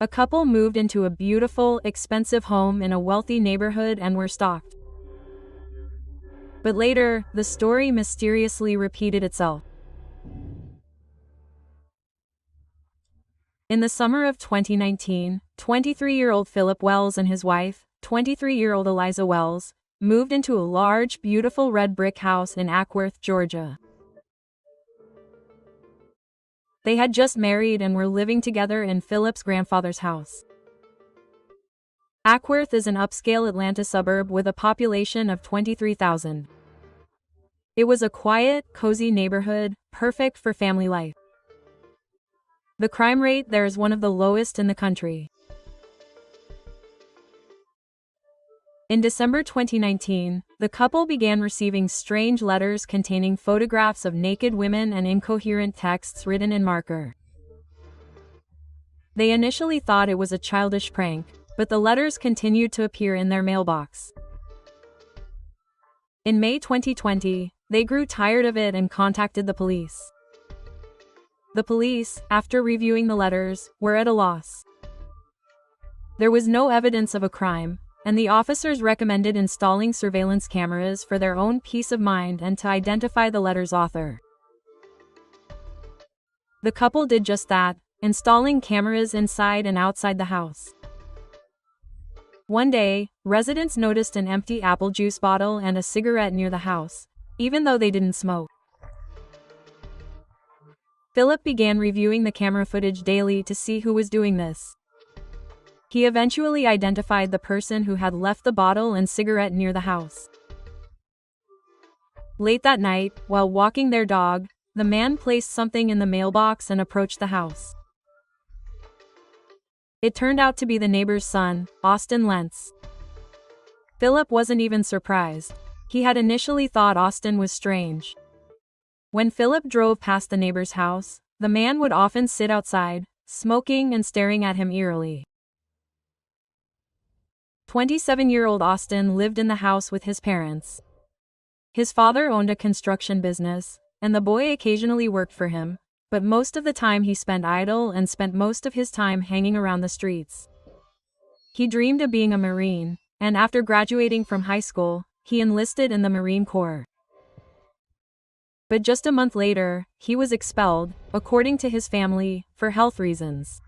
A couple moved into a beautiful, expensive home in a wealthy neighborhood and were stalked. But later, the story mysteriously repeated itself. In the summer of 2019, 23-year-old Philip Wells and his wife, 23-year-old Eliza Wells, moved into a large, beautiful red brick house in Ackworth, Georgia. They had just married and were living together in Philip's grandfather's house. Ackworth is an upscale Atlanta suburb with a population of 23,000. It was a quiet, cozy neighborhood, perfect for family life. The crime rate there is one of the lowest in the country. In December 2019, the couple began receiving strange letters containing photographs of naked women and incoherent texts written in marker. They initially thought it was a childish prank, but the letters continued to appear in their mailbox. In May 2020, they grew tired of it and contacted the police. The police, after reviewing the letters, were at a loss. There was no evidence of a crime, and the officers recommended installing surveillance cameras for their own peace of mind and to identify the letter's author. The couple did just that, installing cameras inside and outside the house. One day, residents noticed an empty apple juice bottle and a cigarette near the house, even though they didn't smoke. Philip began reviewing the camera footage daily to see who was doing this. He eventually identified the person who had left the bottle and cigarette near the house. Late that night, while walking their dog, the man placed something in the mailbox and approached the house. It turned out to be the neighbor's son, Austin Lentz. Philip wasn't even surprised. He had initially thought Austin was strange. When Philip drove past the neighbor's house, the man would often sit outside, smoking and staring at him eerily. 27-year-old Austin lived in the house with his parents. His father owned a construction business, and the boy occasionally worked for him, but most of the time he spent idle and spent most of his time hanging around the streets. He dreamed of being a Marine, and after graduating from high school, he enlisted in the Marine Corps. But just a month later, he was expelled, according to his family, for health reasons.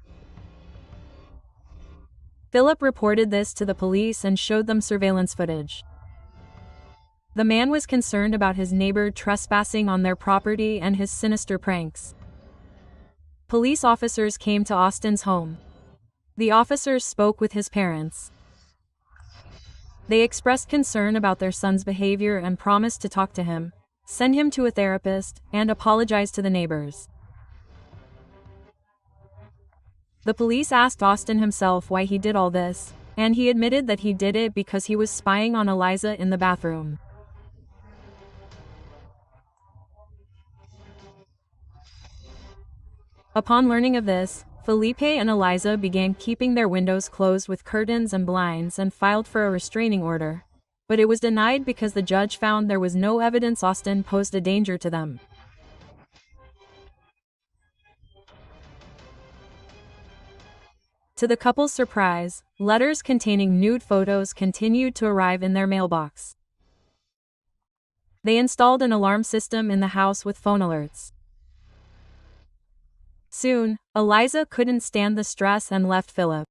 Philip reported this to the police and showed them surveillance footage. The man was concerned about his neighbor trespassing on their property and his sinister pranks. Police officers came to Austin's home. The officers spoke with his parents. They expressed concern about their son's behavior and promised to talk to him, send him to a therapist, and apologize to the neighbors. The police asked Austin himself why he did all this, and he admitted that he did it because he was spying on Eliza in the bathroom. Upon learning of this, Felipe and Eliza began keeping their windows closed with curtains and blinds and filed for a restraining order, but it was denied because the judge found there was no evidence Austin posed a danger to them. To the couple's surprise, letters containing nude photos continued to arrive in their mailbox. They installed an alarm system in the house with phone alerts. Soon, Eliza couldn't stand the stress and left Philip.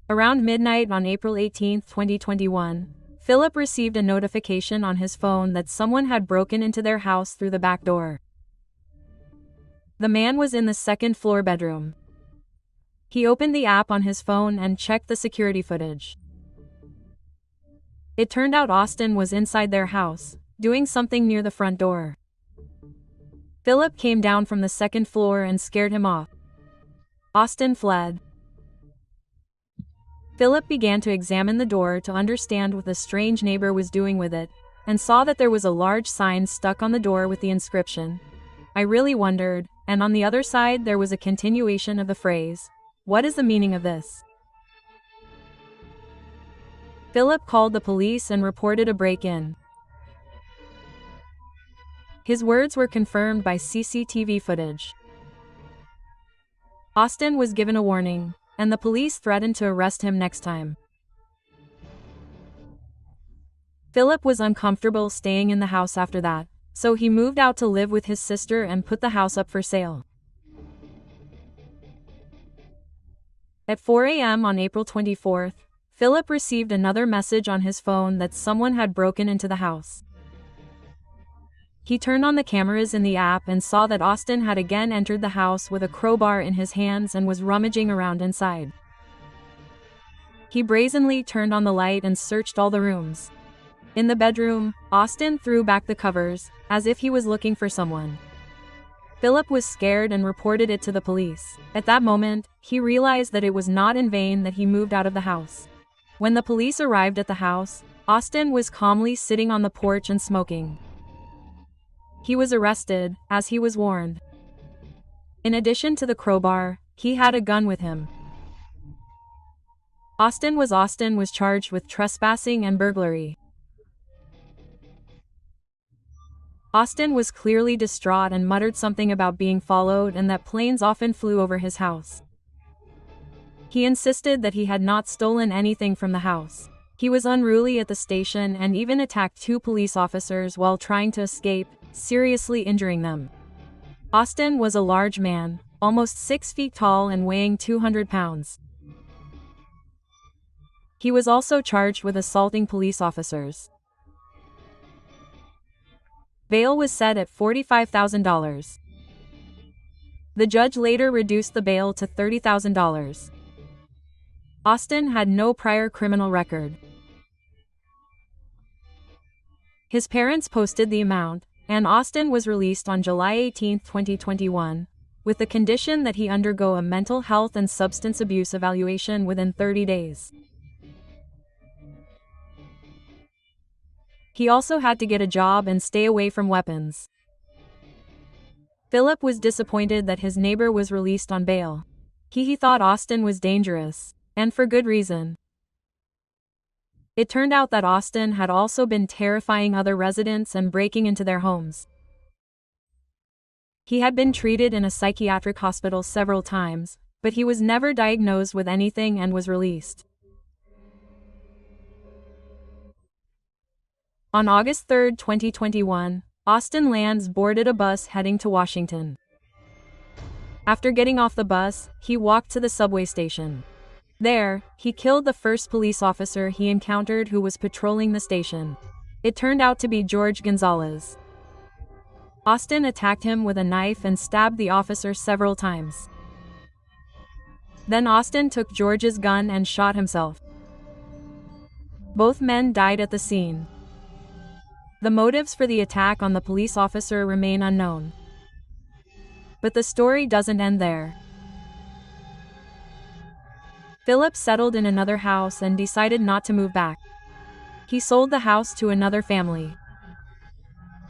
Around midnight on April 18, 2021, Philip received a notification on his phone that someone had broken into their house through the back door. The man was in the second-floor bedroom. He opened the app on his phone and checked the security footage. It turned out Austin was inside their house, doing something near the front door. Philip came down from the second floor and scared him off. Austin fled. Philip began to examine the door to understand what the strange neighbor was doing with it, and saw that there was a large sign stuck on the door with the inscription, "I really wondered," and on the other side there was a continuation of the phrase, "What is the meaning of this?" Philip called the police and reported a break-in. His words were confirmed by CCTV footage. Austin was given a warning, and the police threatened to arrest him next time. Philip was uncomfortable staying in the house after that, so he moved out to live with his sister and put the house up for sale. At 4 a.m. on April 24th, Philip received another message on his phone that someone had broken into the house. He turned on the cameras in the app and saw that Austin had again entered the house with a crowbar in his hands and was rummaging around inside. He brazenly turned on the light and searched all the rooms. In the bedroom, Austin threw back the covers, as if he was looking for someone. Philip was scared and reported it to the police. At that moment, he realized that it was not in vain that he moved out of the house. When the police arrived at the house, Austin was calmly sitting on the porch and smoking. He was arrested, as he was warned. In addition to the crowbar, he had a gun with him. Austin was charged with trespassing and burglary. Austin was clearly distraught and muttered something about being followed and that planes often flew over his house. He insisted that he had not stolen anything from the house. He was unruly at the station and even attacked 2 police officers while trying to escape, seriously injuring them. Austin was a large man, almost 6 feet tall and weighing 200 pounds. He was also charged with assaulting police officers. Bail was set at $45,000. The judge later reduced the bail to $30,000. Austin had no prior criminal record. His parents posted the amount, and Austin was released on July 18, 2021, with the condition that he undergo a mental health and substance abuse evaluation within 30 days. He also had to get a job and stay away from weapons. Philip was disappointed that his neighbor was released on bail. He thought Austin was dangerous, and for good reason. It turned out that Austin had also been terrifying other residents and breaking into their homes. He had been treated in a psychiatric hospital several times, but he was never diagnosed with anything and was released. On August 3, 2021, Austin Lands boarded a bus heading to Washington. After getting off the bus, he walked to the subway station. There, he killed the first police officer he encountered who was patrolling the station. It turned out to be George Gonzalez. Austin attacked him with a knife and stabbed the officer several times. Then Austin took George's gun and shot himself. Both men died at the scene. The motives for the attack on the police officer remain unknown. But the story doesn't end there. Philip settled in another house and decided not to move back. He sold the house to another family.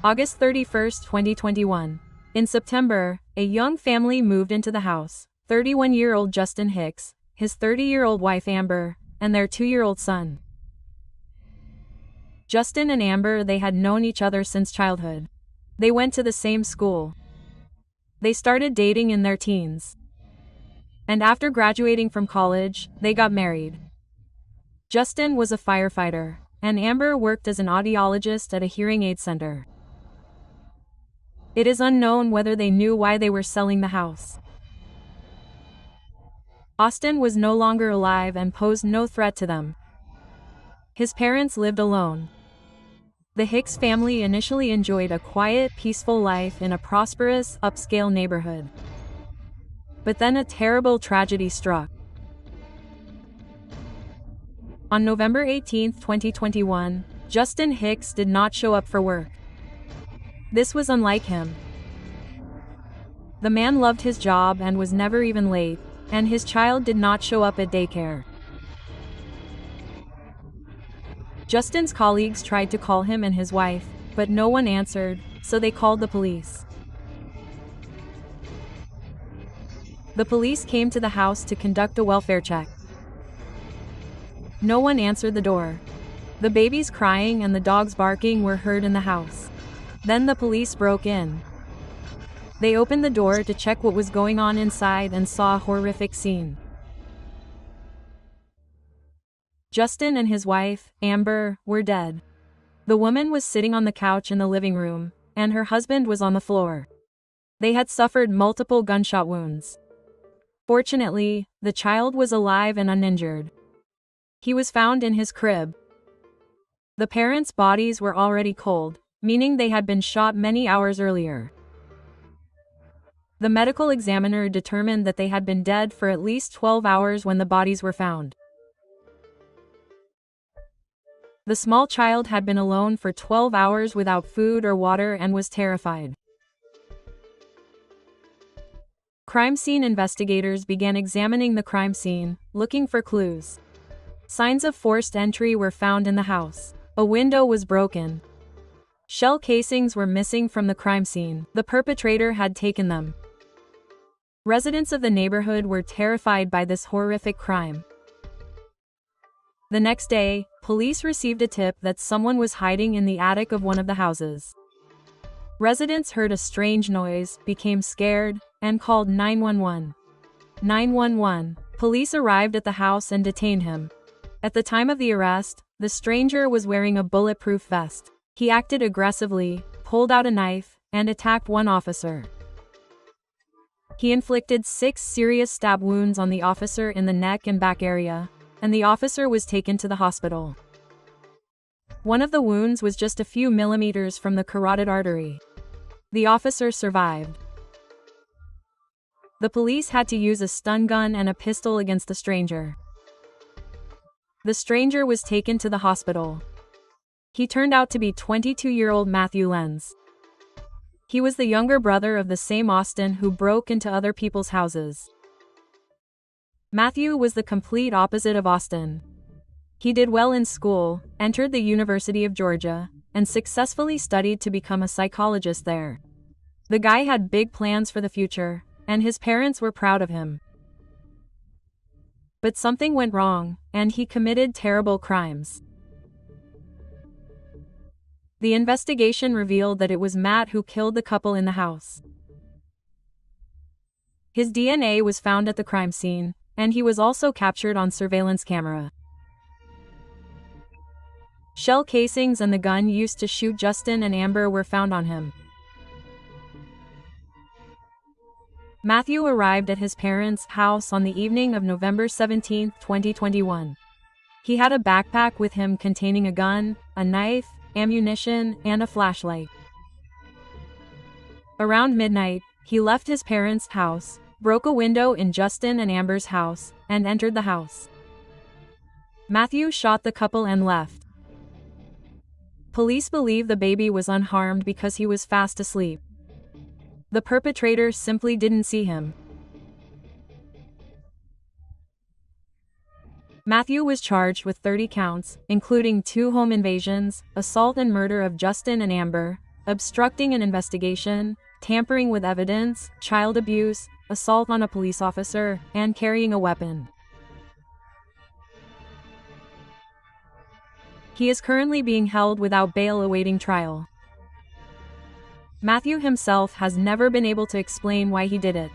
August 31, 2021. In September, a young family moved into the house, 31-year-old Justin Hicks, his 30-year-old wife Amber, and their 2-year-old son. Justin and Amber, they had known each other since childhood. They went to the same school. They started dating in their teens. And after graduating from college, they got married. Justin was a firefighter, and Amber worked as an audiologist at a hearing aid center. It is unknown whether they knew why they were selling the house. Austin was no longer alive and posed no threat to them. His parents lived alone. The Hicks family initially enjoyed a quiet, peaceful life in a prosperous, upscale neighborhood. But then a terrible tragedy struck. On November 18, 2021, Justin Hicks did not show up for work. This was unlike him. The man loved his job and was never even late, and his child did not show up at daycare. Justin's colleagues tried to call him and his wife, but no one answered, so they called the police. The police came to the house to conduct a welfare check. No one answered the door. The babies crying and the dogs barking were heard in the house. Then the police broke in. They opened the door to check what was going on inside and saw a horrific scene. Justin and his wife, Amber, were dead. The woman was sitting on the couch in the living room, and her husband was on the floor. They had suffered multiple gunshot wounds. Fortunately, the child was alive and uninjured. He was found in his crib. The parents' bodies were already cold, meaning they had been shot many hours earlier. The medical examiner determined that they had been dead for at least 12 hours when the bodies were found. The small child had been alone for 12 hours without food or water and was terrified. Crime scene investigators began examining the crime scene, looking for clues. Signs of forced entry were found in the house. A window was broken. Shell casings were missing from the crime scene. The perpetrator had taken them. Residents of the neighborhood were terrified by this horrific crime. The next day, police received a tip that someone was hiding in the attic of one of the houses. Residents heard a strange noise, became scared, and called 911. 911. Police arrived at the house and detained him. At the time of the arrest, the stranger was wearing a bulletproof vest. He acted aggressively, pulled out a knife, and attacked one officer. He inflicted 6 serious stab wounds on the officer in the neck and back area, and the officer was taken to the hospital. One of the wounds was just a few millimeters from the carotid artery. The officer survived. The police had to use a stun gun and a pistol against the stranger. The stranger was taken to the hospital. He turned out to be 22-year-old Matthew Lenz. He was the younger brother of the same Austin who broke into other people's houses. Matthew was the complete opposite of Austin. He did well in school, entered the University of Georgia, and successfully studied to become a psychologist there. The guy had big plans for the future, and his parents were proud of him. But something went wrong, and he committed terrible crimes. The investigation revealed that it was Matt who killed the couple in the house. His DNA was found at the crime scene, and he was also captured on surveillance camera. Shell casings and the gun used to shoot Justin and Amber were found on him. Matthew arrived at his parents' house on the evening of November 17, 2021. He had a backpack with him containing a gun, a knife, ammunition, and a flashlight. Around midnight, he left his parents' house, broke a window in Justin and Amber's house, and entered the house. Matthew shot the couple and left. Police believe the baby was unharmed because he was fast asleep. The perpetrator simply didn't see him. Matthew was charged with 30 counts, including 2 home invasions, assault and murder of Justin and Amber, obstructing an investigation, tampering with evidence, child abuse, assault on a police officer, and carrying a weapon. He is currently being held without bail awaiting trial. Matthew himself has never been able to explain why he did it.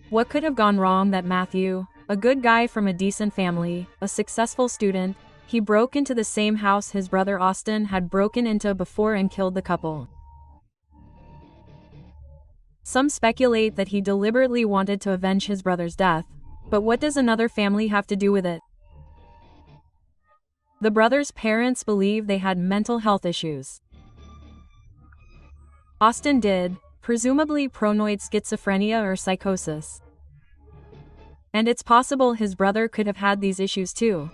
What could have gone wrong that Matthew, a good guy from a decent family, a successful student, he broke into the same house his brother Austin had broken into before and killed the couple? Some speculate that he deliberately wanted to avenge his brother's death, but what does another family have to do with it? The brothers' parents believe they had mental health issues. Austin did, presumably paranoid schizophrenia or psychosis. And it's possible his brother could have had these issues too.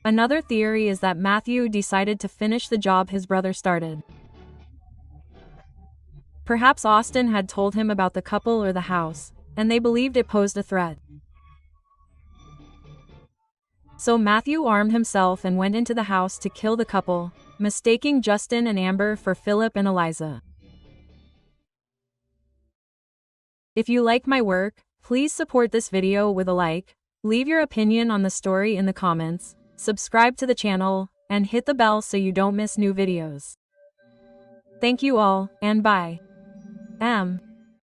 Another theory is that Matthew decided to finish the job his brother started. Perhaps Austin had told him about the couple or the house, and they believed it posed a threat. So Matthew armed himself and went into the house to kill the couple, mistaking Justin and Amber for Philip and Eliza. If you like my work, please support this video with a like, leave your opinion on the story in the comments, subscribe to the channel, and hit the bell so you don't miss new videos. Thank you all, and bye. M.